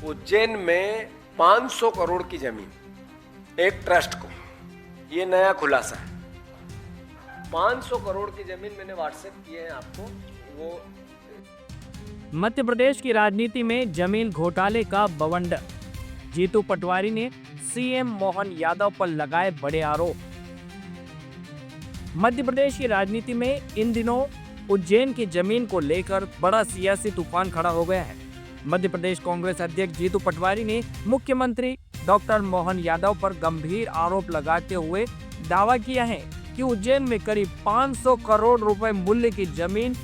उज्जैन में 500 करोड़ की जमीन एक ट्रस्ट को, ये नया खुलासा है। 500 करोड़ की जमीन मैंने व्हाट्सएप किए हैं आपको। वो मध्य प्रदेश की राजनीति में जमीन घोटाले का बवंडर। जीतू पटवारी ने सीएम मोहन यादव पर लगाए बड़े आरोप। मध्य प्रदेश की राजनीति में इन दिनों उज्जैन की जमीन को लेकर बड़ा सियासी तूफान खड़ा हो गया है। मध्य प्रदेश कांग्रेस अध्यक्ष जीतू पटवारी ने मुख्यमंत्री डॉक्टर मोहन यादव पर गंभीर आरोप लगाते हुए दावा किया है कि उज्जैन में करीब 500 करोड़ रुपए मूल्य की जमीन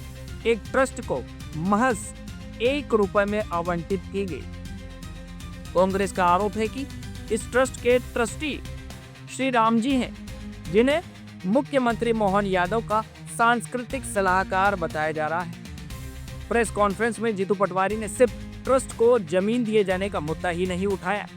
एक ट्रस्ट को महज 1 रुपए में आवंटित की गई। कांग्रेस का आरोप है कि इस ट्रस्ट के ट्रस्टी श्री राम जी हैं, जिन्हें मुख्यमंत्री मोहन यादव का सांस्कृतिक सलाहकार बताया जा रहा है। प्रेस कॉन्फ्रेंस में जीतू पटवारी ने सिर्फ ट्रस्ट को जमीन दिए जाने का मुद्दा ही नहीं उठाया,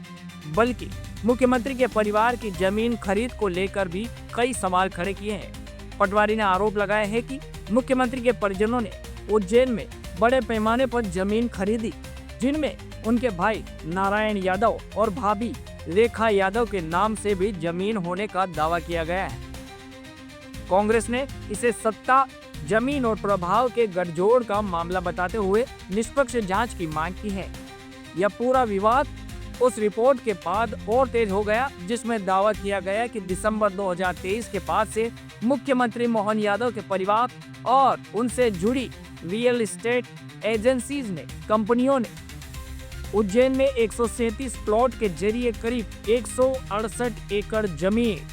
बल्कि मुख्यमंत्री के परिवार की जमीन खरीद को लेकर भी कई सवाल खड़े किए हैं। पटवारी ने आरोप लगाया है कि मुख्यमंत्री के परिजनों ने उज्जैन में बड़े पैमाने पर जमीन खरीदी, जिनमें उनके भाई नारायण यादव और भाभी रेखा यादव के नाम से भी जमीन होने का दावा किया गया है। कांग्रेस ने इसे सत्ता, जमीन और प्रभाव के गठजोड़ का मामला बताते हुए निष्पक्ष जांच की मांग की है। यह पूरा विवाद उस रिपोर्ट के बाद और तेज हो गया, जिसमें दावा किया गया कि दिसंबर 2023 के बाद से मुख्यमंत्री मोहन यादव के परिवार और उनसे जुड़ी रियल एस्टेट एजेंसीज ने, कंपनियों ने उज्जैन में 137 प्लॉट के जरिए करीब 168 एकड़ जमीन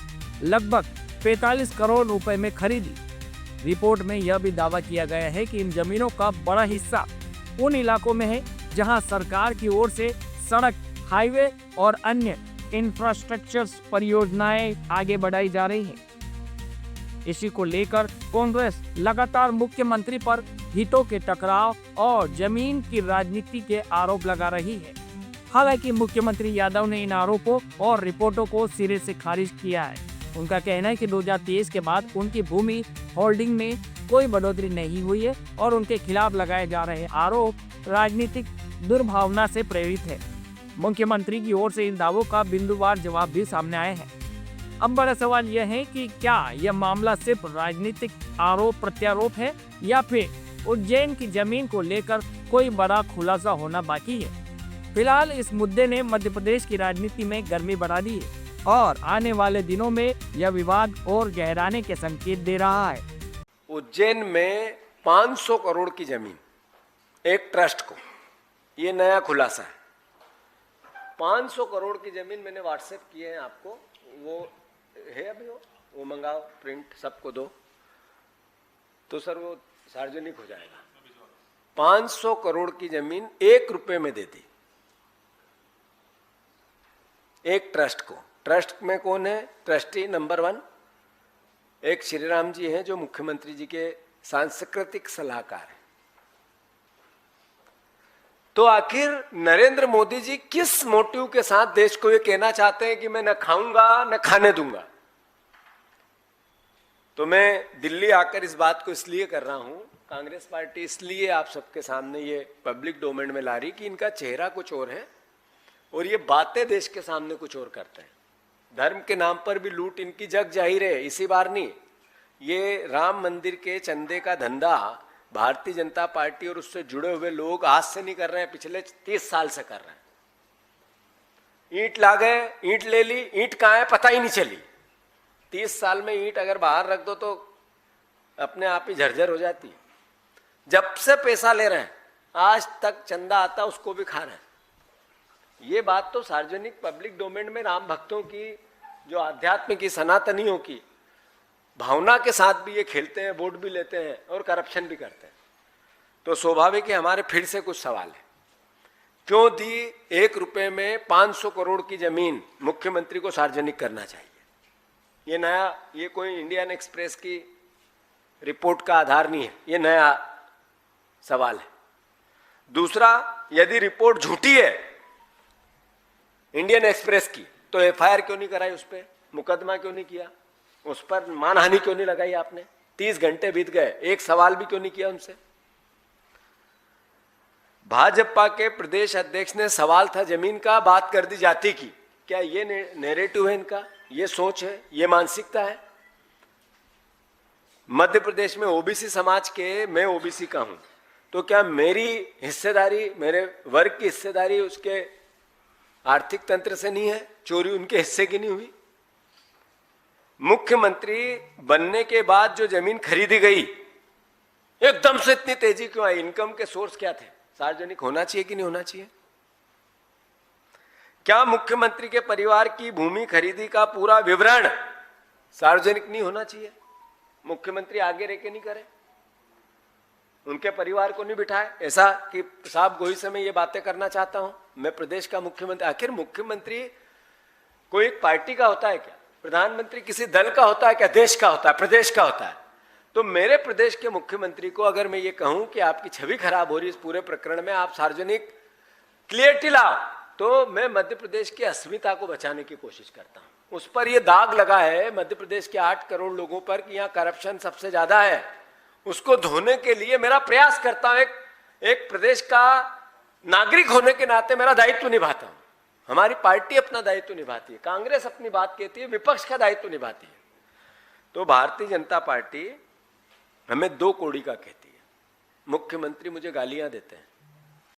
लगभग 45 करोड़ रुपए में खरीदी। रिपोर्ट में यह भी दावा किया गया है कि इन जमीनों का बड़ा हिस्सा उन इलाकों में है जहां सरकार की ओर से सड़क, हाईवे और अन्य इंफ्रास्ट्रक्चर परियोजनाएं आगे बढ़ाई जा रही हैं। इसी को लेकर कांग्रेस लगातार मुख्यमंत्री पर हितों के टकराव और जमीन की राजनीति के आरोप लगा रही है। हालांकि मुख्यमंत्री यादव ने इन आरोपों और रिपोर्टों को सिरे से खारिज किया है। उनका कहना है कि 2023 के बाद उनकी भूमि होल्डिंग में कोई बढ़ोतरी नहीं हुई है और उनके खिलाफ लगाए जा रहे आरोप राजनीतिक दुर्भावना से प्रेरित है। मुख्यमंत्री की ओर से इन दावों का बिंदुवार जवाब भी सामने आए हैं। अब बड़ा सवाल यह है कि क्या यह मामला सिर्फ राजनीतिक आरोप प्रत्यारोप है या फिर उज्जैन की जमीन को लेकर कोई बड़ा खुलासा होना बाकी है। फिलहाल इस मुद्दे ने मध्य प्रदेश की राजनीति में गर्मी बढ़ा दी है और आने वाले दिनों में यह विवाद और गहराने के संकेत दे रहा है। उज्जैन में 500 करोड़ की जमीन एक ट्रस्ट को, ये नया खुलासा है। 500 करोड़ की जमीन मैंने व्हाट्सएप किए हैं आपको। वो है अभी, वो मंगाओ, प्रिंट सबको दो तो सर वो सार्वजनिक हो जाएगा। 500 करोड़ की जमीन 1 रुपए में दे दी एक ट्रस्ट को। ट्रस्ट में कौन है? ट्रस्टी नंबर 1 एक श्री राम जी हैं, जो मुख्यमंत्री जी के सांस्कृतिक सलाहकार हैं। तो आखिर नरेंद्र मोदी जी किस मोटिव के साथ देश को ये कहना चाहते हैं कि मैं न खाऊंगा न खाने दूंगा? तो मैं दिल्ली आकर इस बात को इसलिए कर रहा हूं, कांग्रेस पार्टी इसलिए आप सबके सामने ये पब्लिक डोमेन में ला रही कि इनका चेहरा कुछ और है और ये बातें देश के सामने कुछ और करते हैं। धर्म के नाम पर भी लूट इनकी जग जाहिर है। इसी बार नहीं, ये राम मंदिर के चंदे का धंधा भारतीय जनता पार्टी और उससे जुड़े हुए लोग आज से नहीं कर रहे हैं, पिछले 30 साल से कर रहे हैं। ईंट ला गए, ईंट ले ली, ईंट कहाँ है पता ही नहीं चली। 30 साल में ईंट अगर बाहर रख दो तो अपने आप ही झरझर हो जाती है। जब से पैसा ले रहे हैं, आज तक चंदा आता उसको भी खा रहे हैं। ये बात तो सार्वजनिक पब्लिक डोमेन में राम भक्तों की, जो आध्यात्म की, सनातनियों की भावना के साथ भी ये खेलते हैं, वोट भी लेते हैं और करप्शन भी करते हैं। तो स्वाभाविक है हमारे फिर से कुछ सवाल है, क्यों दी 1 रुपए में 500 करोड़ की जमीन मुख्यमंत्री को सार्वजनिक करना चाहिए? ये नया, ये कोई इंडियन एक्सप्रेस की रिपोर्ट का आधार नहीं है, ये नया सवाल है। दूसरा, यदि रिपोर्ट झूठी है इंडियन एक्सप्रेस की, तो एफआईआर क्यों नहीं कराई उस पर? मुकदमा क्यों नहीं किया उस पर? मानहानि क्यों नहीं लगाई आपने? 30 घंटे बीत गए, एक सवाल भी क्यों नहीं किया उनसे? भाजपा के प्रदेश अध्यक्ष ने सवाल था जमीन का, बात कर दी जाति की। क्या ये नैरेटिव है इनका, ये सोच है, ये मानसिकता है? मध्य प्रदेश में ओबीसी समाज के, मैं ओबीसी का हूं, तो क्या मेरी हिस्सेदारी, मेरे वर्ग की हिस्सेदारी उसके आर्थिक तंत्र से नहीं है? चोरी उनके हिस्से की नहीं हुई? मुख्यमंत्री बनने के बाद जो जमीन खरीदी गई, एकदम से इतनी तेजी क्यों आई? इनकम के सोर्स क्या थे? सार्वजनिक होना चाहिए कि नहीं होना चाहिए? क्या मुख्यमंत्री के परिवार की भूमि खरीदी का पूरा विवरण सार्वजनिक नहीं होना चाहिए? मुख्यमंत्री आगे रह के नहीं करे, उनके परिवार को नहीं बिठाए, ऐसा कि साहब गोही से मैं ये बातें करना चाहता हूं, मैं प्रदेश का मुख्यमंत्री। आखिर मुख्यमंत्री कोई एक पार्टी का होता है क्या? प्रधानमंत्री किसी दल का होता है क्या? देश का होता है, प्रदेश का होता है। तो मेरे प्रदेश के मुख्यमंत्री को अगर मैं ये कहूं कि आपकी छवि खराब हो रही इस पूरे प्रकरण में, आप सार्वजनिक क्लियरिटी लाओ, तो मैं मध्य प्रदेश की अस्मिता को बचाने की कोशिश करता हूं। उस पर यह दाग लगा है मध्य प्रदेश के 8 करोड़ लोगों पर कि यहां करप्शन सबसे ज्यादा है, उसको धोने के लिए मेरा प्रयास करता हूं। एक प्रदेश का नागरिक होने के नाते मेरा दायित्व निभाता हूं। हमारी पार्टी अपना दायित्व निभाती है, कांग्रेस अपनी बात कहती है, विपक्ष का दायित्व निभाती है। तो भारतीय जनता पार्टी हमें 2 कौड़ी का कहती है। मुख्यमंत्री मुझे गालियां देते हैं,